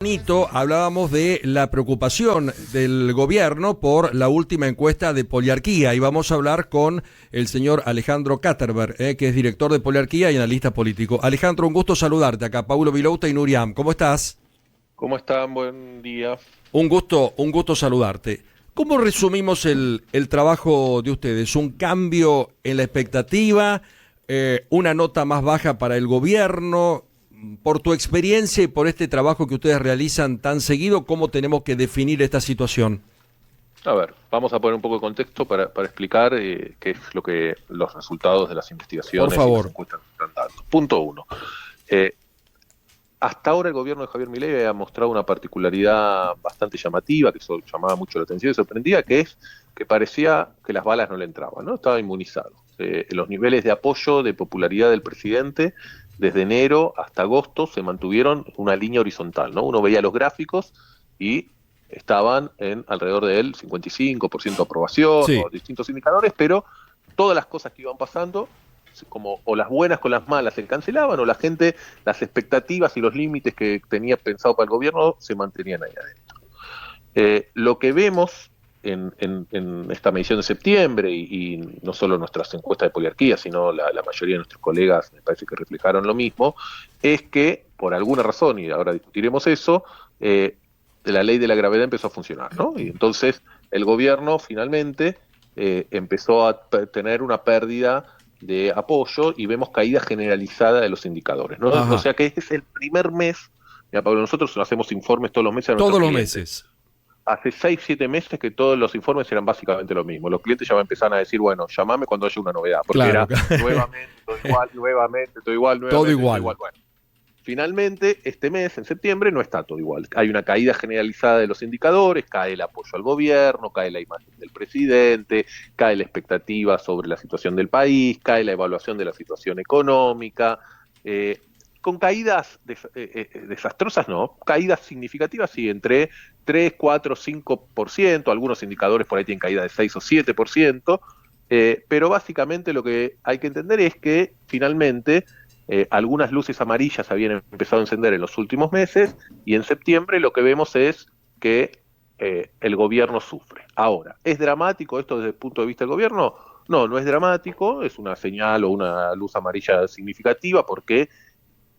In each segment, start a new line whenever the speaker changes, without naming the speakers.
Hablábamos de la preocupación del gobierno por la última encuesta de Poliarquía y vamos a hablar con el señor Alejandro Katterberg, que es director de Poliarquía y analista político. Alejandro, un gusto saludarte acá, Paulo Vilouta y Nuriam. ¿Cómo estás?
¿Cómo están? Buen día.
Un gusto saludarte. ¿Cómo resumimos el trabajo de ustedes? ¿Un cambio en la expectativa? ¿Una nota más baja para el gobierno? Por tu experiencia y por este trabajo que ustedes realizan tan seguido, ¿cómo tenemos que definir esta situación?
A ver, vamos a poner un poco de contexto para explicar qué es lo que los resultados de las
Por
investigaciones y las
favor.
encuestas están dando. Punto uno. Eh, Hasta ahora el gobierno de Javier Milei ha mostrado una particularidad bastante llamativa, que eso llamaba mucho la atención y sorprendía, que es que parecía que las balas no le entraban, ¿no? Estaba inmunizado. Los niveles de apoyo, de popularidad del presidente, desde enero hasta agosto se mantuvieron en una línea horizontal, ¿no? Uno veía los gráficos y estaban en alrededor del 55% de aprobación
Sí.
o distintos indicadores, pero todas las cosas que iban pasando, como o las buenas con las malas se cancelaban, o la gente, las expectativas y los límites que tenía pensado para el gobierno se mantenían ahí adentro. Lo que vemos en esta medición de septiembre, y no solo nuestras encuestas de Poliarquía, sino la mayoría de nuestros colegas me parece que reflejaron lo mismo, es que por alguna razón, y ahora discutiremos eso, la ley de la gravedad empezó a funcionar, ¿no? Y entonces el gobierno finalmente empezó a tener una pérdida de apoyo y vemos caída generalizada de los indicadores, ¿no? O
Ajá.
sea que este es el primer mes. Mira, Pablo, nosotros hacemos informes todos los meses a nuestros
Todos los
clientes.
meses.
Hace 6, 7 meses que todos los informes eran básicamente lo mismo. Los clientes ya empezaron a decir, bueno, llamame cuando haya una novedad, porque
Claro.
era nuevamente, todo igual, nuevamente, todo igual,
Todo
nuevamente, todo
igual.
igual. Bueno, finalmente, este mes, en septiembre, no está todo igual. Hay una caída generalizada de los indicadores, cae el apoyo al gobierno, cae la imagen del presidente, cae la expectativa sobre la situación del país, cae la evaluación de la situación económica, con caídas desastrosas, no, caídas significativas, sí, entre 3, 4, 5%, algunos indicadores por ahí tienen caída de 6 o 7%, pero básicamente lo que hay que entender es que finalmente algunas luces amarillas habían empezado a encender en los últimos meses y en septiembre lo que vemos es que el gobierno sufre. Ahora, ¿es dramático esto desde el punto de vista del gobierno? No, no es dramático, es una señal o una luz amarilla significativa porque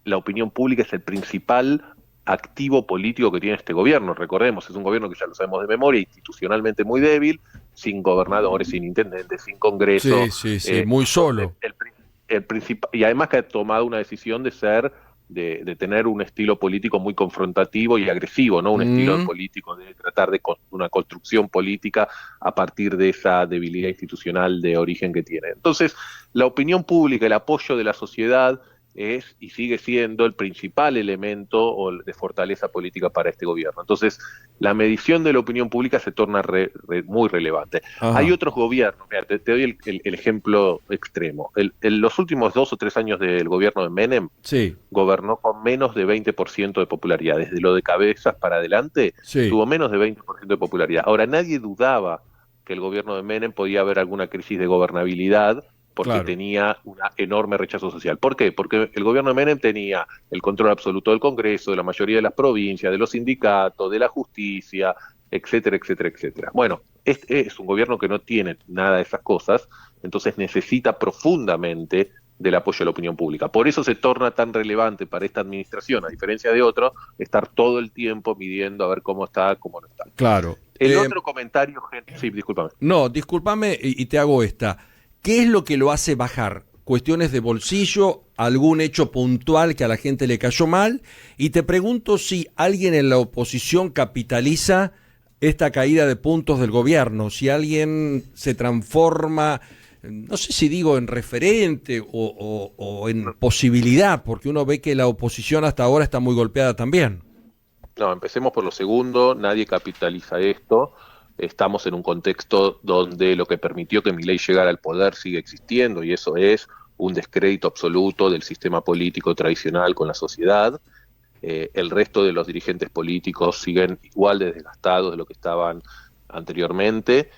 la opinión pública es el principal activo político que tiene este gobierno. Recordemos, es un gobierno que ya lo sabemos de memoria, institucionalmente muy débil, sin gobernadores, sin intendentes, sin congreso,
Sí, sí, sí. Muy
donde
solo.
el principal, y además que ha tomado una decisión de tener un estilo político muy confrontativo y agresivo, ¿no? Un estilo
Mm.
político de tratar de una construcción política a partir de esa debilidad institucional de origen que tiene. Entonces, la opinión pública, el apoyo de la sociedad es y sigue siendo el principal elemento de fortaleza política para este gobierno. Entonces, la medición de la opinión pública se torna muy relevante. Hay
Ajá.
otros gobiernos, mira, te doy el ejemplo extremo. En los últimos 2 o 3 años del gobierno de Menem,
Sí,
gobernó con menos de 20% de popularidad. Desde lo de Cabezas para adelante,
sí.
tuvo menos de 20% de popularidad. Ahora, nadie dudaba que el gobierno de Menem podía haber alguna crisis de gobernabilidad porque
Claro.
tenía un enorme rechazo social. ¿Por qué? Porque el gobierno de Menem tenía el control absoluto del Congreso, de la mayoría de las provincias, de los sindicatos, de la justicia, etcétera, etcétera, etcétera. Bueno, este es un gobierno que no tiene nada de esas cosas, entonces necesita profundamente del apoyo de la opinión pública. Por eso se torna tan relevante para esta administración, a diferencia de otros, estar todo el tiempo midiendo a ver cómo está, cómo no está.
Claro.
El otro comentario, sí, discúlpame.
No, discúlpame y te hago esta. ¿Qué es lo que lo hace bajar? ¿Cuestiones de bolsillo? ¿Algún hecho puntual que a la gente le cayó mal? Y te pregunto si alguien en la oposición capitaliza esta caída de puntos del gobierno, si alguien se transforma, no sé si digo en referente o en posibilidad, porque uno ve que la oposición hasta ahora está muy golpeada también.
No, empecemos por lo segundo, nadie capitaliza esto. Estamos en un contexto donde lo que permitió que Milei llegara al poder sigue existiendo y eso es un descrédito absoluto del sistema político tradicional con la sociedad. El resto de los dirigentes políticos siguen igual de desgastados de lo que estaban anteriormente.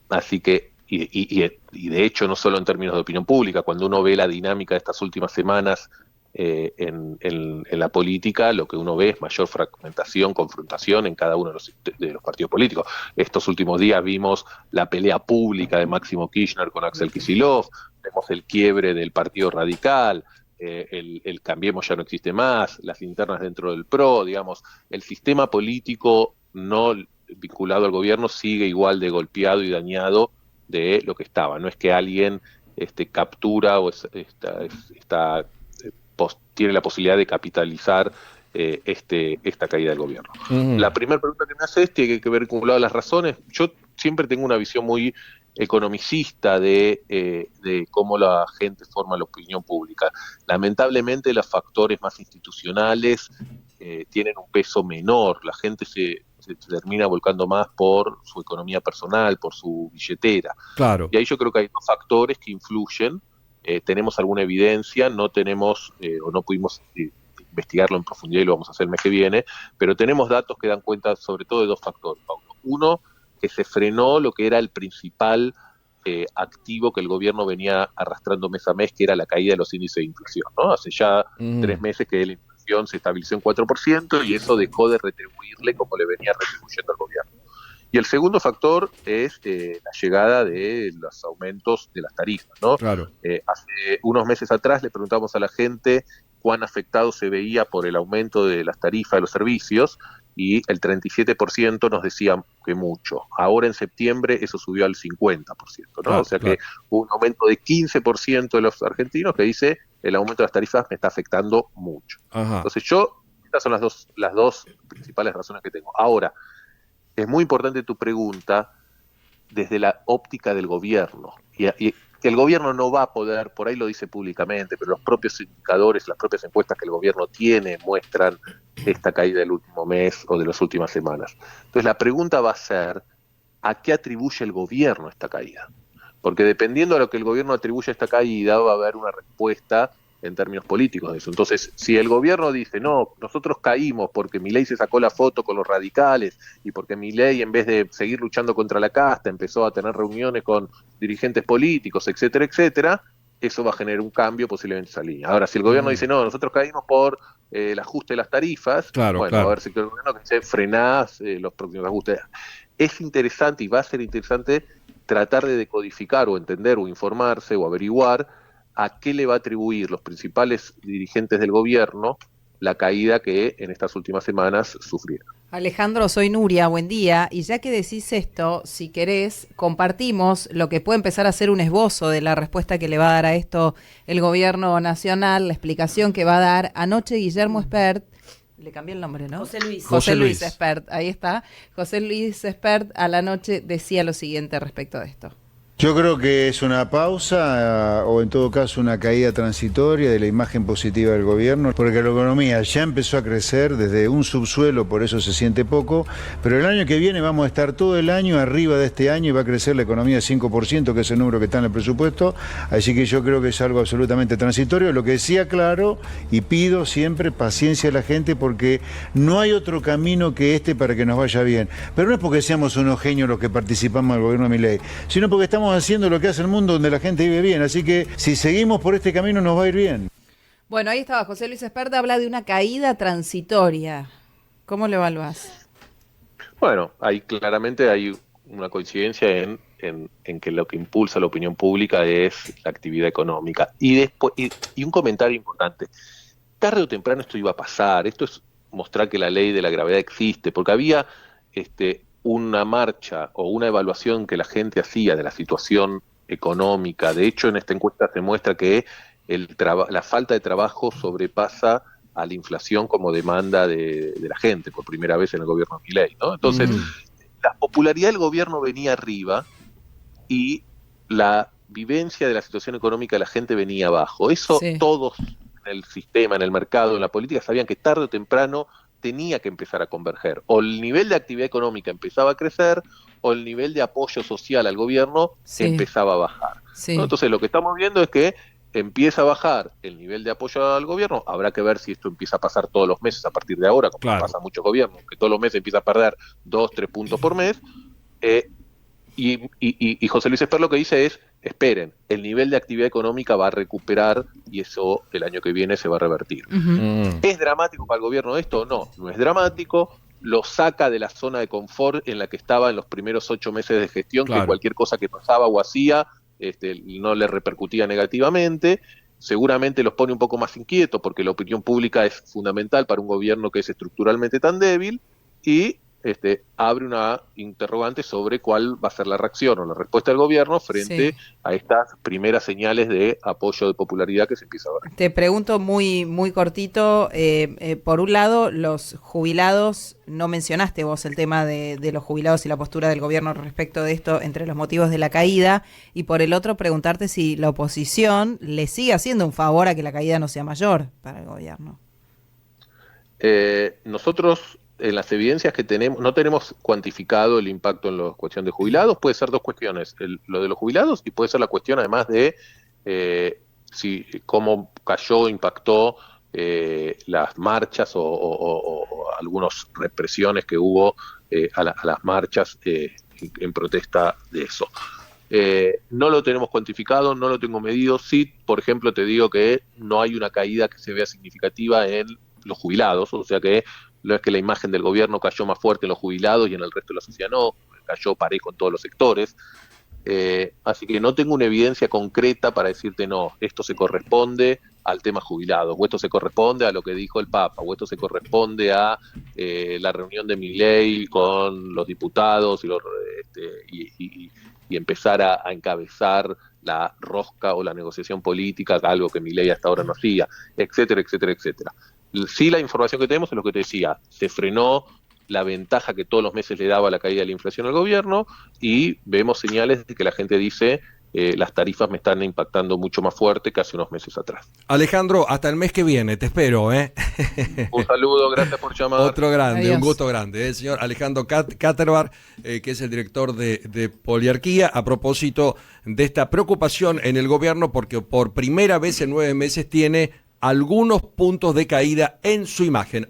Así que, y de hecho, no solo en términos de opinión pública, cuando uno ve la dinámica de estas últimas semanas en la política lo que uno ve es mayor fragmentación, confrontación en cada uno de los partidos políticos. Estos últimos días vimos la pelea pública de Máximo Kirchner con Axel Kicillof, vemos el quiebre del Partido Radical, el Cambiemos ya no existe más, las internas dentro del PRO, digamos, el sistema político no vinculado al gobierno sigue igual de golpeado y dañado de lo que estaba. No es que alguien captura o tiene la posibilidad de capitalizar esta caída del gobierno. La primera pregunta que me haces tiene que ver con las razones. Yo siempre tengo una visión muy economicista de cómo la gente forma la opinión pública. Lamentablemente los factores más institucionales tienen un peso menor. La gente se termina volcando más por su economía personal, por su billetera.
Claro.
Y ahí yo creo que hay dos factores que influyen. Tenemos alguna evidencia, no tenemos o no pudimos investigarlo en profundidad y lo vamos a hacer el mes que viene, pero tenemos datos que dan cuenta sobre todo de dos factores, Paulo. Uno, que se frenó lo que era el principal activo que el gobierno venía arrastrando mes a mes, que era la caída de los índices de inflación, ¿no? Hace ya 3 meses que la inflación se estabilizó en 4% y eso dejó de retribuirle como le venía retribuyendo al gobierno. Y el segundo factor es la llegada de los aumentos de las tarifas, ¿no?
Claro.
Hace unos meses atrás le preguntamos a la gente cuán afectado se veía por el aumento de las tarifas de los servicios y el 37% nos decía que mucho. Ahora en septiembre eso subió al 50%, ¿no?
Claro,
o sea que hubo un aumento de 15% de los argentinos que dice el aumento de las tarifas me está afectando mucho.
Ajá.
Entonces estas son las dos principales razones que tengo. Ahora, es muy importante tu pregunta desde la óptica del gobierno. Y que el gobierno no va a poder, por ahí lo dice públicamente, pero los propios indicadores, las propias encuestas que el gobierno tiene muestran esta caída del último mes o de las últimas semanas. Entonces la pregunta va a ser, ¿a qué atribuye el gobierno esta caída? Porque dependiendo de lo que el gobierno atribuye a esta caída, va a haber una respuesta en términos políticos de eso. Entonces, si el gobierno dice, no, nosotros caímos porque Milei se sacó la foto con los radicales y porque Milei, en vez de seguir luchando contra la casta, empezó a tener reuniones con dirigentes políticos, etcétera, etcétera, eso va a generar un cambio posiblemente en esa línea. Ahora, si el gobierno dice, no, nosotros caímos por el ajuste de las tarifas,
claro,
bueno, va a haber sector del gobierno que dice, frenás los próximos ajustes. Es interesante y va a ser interesante tratar de decodificar o entender o informarse o averiguar a qué le va a atribuir los principales dirigentes del gobierno la caída que en estas últimas semanas sufrieron.
Alejandro, soy Nuria, buen día. Y ya que decís esto, si querés, compartimos lo que puede empezar a ser un esbozo de la respuesta que le va a dar a esto el gobierno nacional, la explicación que va a dar. Anoche Guillermo Espert, le cambié el nombre, ¿no? José Luis Espert, ahí está. José Luis Espert a la noche decía lo siguiente respecto de esto.
Yo creo que es una pausa o en todo caso una caída transitoria de la imagen positiva del gobierno, porque la economía ya empezó a crecer desde un subsuelo, por eso se siente poco, pero el año que viene vamos a estar todo el año arriba de este año y va a crecer la economía 5%, que es el número que está en el presupuesto, así que yo creo que es algo absolutamente transitorio. Lo que decía claro y pido siempre paciencia a la gente porque no hay otro camino que este para que nos vaya bien, pero no es porque seamos unos genios los que participamos del gobierno de Milei, sino porque estamos haciendo lo que hace el mundo donde la gente vive bien, así que si seguimos por este camino nos va a ir bien.
Bueno, ahí estaba José Luis Espert, habla de una caída transitoria. ¿Cómo lo evaluás?
Bueno, ahí claramente hay una coincidencia en que lo que impulsa la opinión pública es la actividad económica. Y después y un comentario importante, tarde o temprano esto iba a pasar, esto es mostrar que la ley de la gravedad existe, porque había una marcha o una evaluación que la gente hacía de la situación económica. De hecho, en esta encuesta se muestra que la falta de trabajo sobrepasa a la inflación como demanda de la gente por primera vez en el gobierno de Milei, ¿no? Entonces, la popularidad del gobierno venía arriba y la vivencia de la situación económica de la gente venía abajo. Eso todos en el sistema, en el mercado, en la política sabían que tarde o temprano tenía que empezar a converger. O el nivel de actividad económica empezaba a crecer, o el nivel de apoyo social al gobierno empezaba a bajar. ¿No? Entonces lo que estamos viendo es que empieza a bajar el nivel de apoyo al gobierno. Habrá que ver si esto empieza a pasar todos los meses a partir de ahora, como pasa a muchos gobiernos, que todos los meses empieza a perder 2-3 puntos por mes. Y José Luis Espert lo que dice es, esperen, el nivel de actividad económica va a recuperar y eso el año que viene se va a revertir. ¿Es dramático para el gobierno esto? No, no es dramático. Lo saca de la zona de confort en la que estaba en los primeros 8 meses de gestión,
Claro.
que cualquier cosa que pasaba o hacía no le repercutía negativamente. Seguramente los pone un poco más inquietos porque la opinión pública es fundamental para un gobierno que es estructuralmente tan débil y abre una interrogante sobre cuál va a ser la reacción o la respuesta del gobierno frente a estas primeras señales de apoyo de popularidad que se empieza a ver.
Te pregunto muy, muy cortito, por un lado, los jubilados, no mencionaste vos el tema de los jubilados y la postura del gobierno respecto de esto entre los motivos de la caída, y por el otro preguntarte si la oposición le sigue haciendo un favor a que la caída no sea mayor para el gobierno.
Nosotros en las evidencias que tenemos, no tenemos cuantificado el impacto en la cuestión de jubilados. Puede ser dos cuestiones, lo de los jubilados y puede ser la cuestión además de cómo cayó, impactó las marchas o algunas represiones que hubo a las marchas en protesta de eso. No lo tenemos cuantificado, no lo tengo medido. Sí, por ejemplo, te digo que no hay una caída que se vea significativa en los jubilados, o sea que no es que la imagen del gobierno cayó más fuerte en los jubilados y en el resto de la sociedad no, cayó parejo en todos los sectores. Así que no tengo una evidencia concreta para decirte no, esto se corresponde al tema jubilados, o esto se corresponde a lo que dijo el Papa, o esto se corresponde a la reunión de Milei con los diputados y empezar a encabezar la rosca o la negociación política, algo que Milei hasta ahora no hacía, etcétera, etcétera, etcétera. Sí, la información que tenemos es lo que te decía, se frenó la ventaja que todos los meses le daba la caída de la inflación al gobierno y vemos señales de que la gente dice las tarifas me están impactando mucho más fuerte que hace unos meses atrás.
Alejandro, hasta el mes que viene, te espero, ¿eh?
Un saludo, gracias por llamar.
Otro grande,
Adiós.
un gusto grande, el señor Alejandro Katterbar, que es el director de Poliarquía, a propósito de esta preocupación en el gobierno porque por primera vez en 9 meses tiene algunos puntos de caída en su imagen.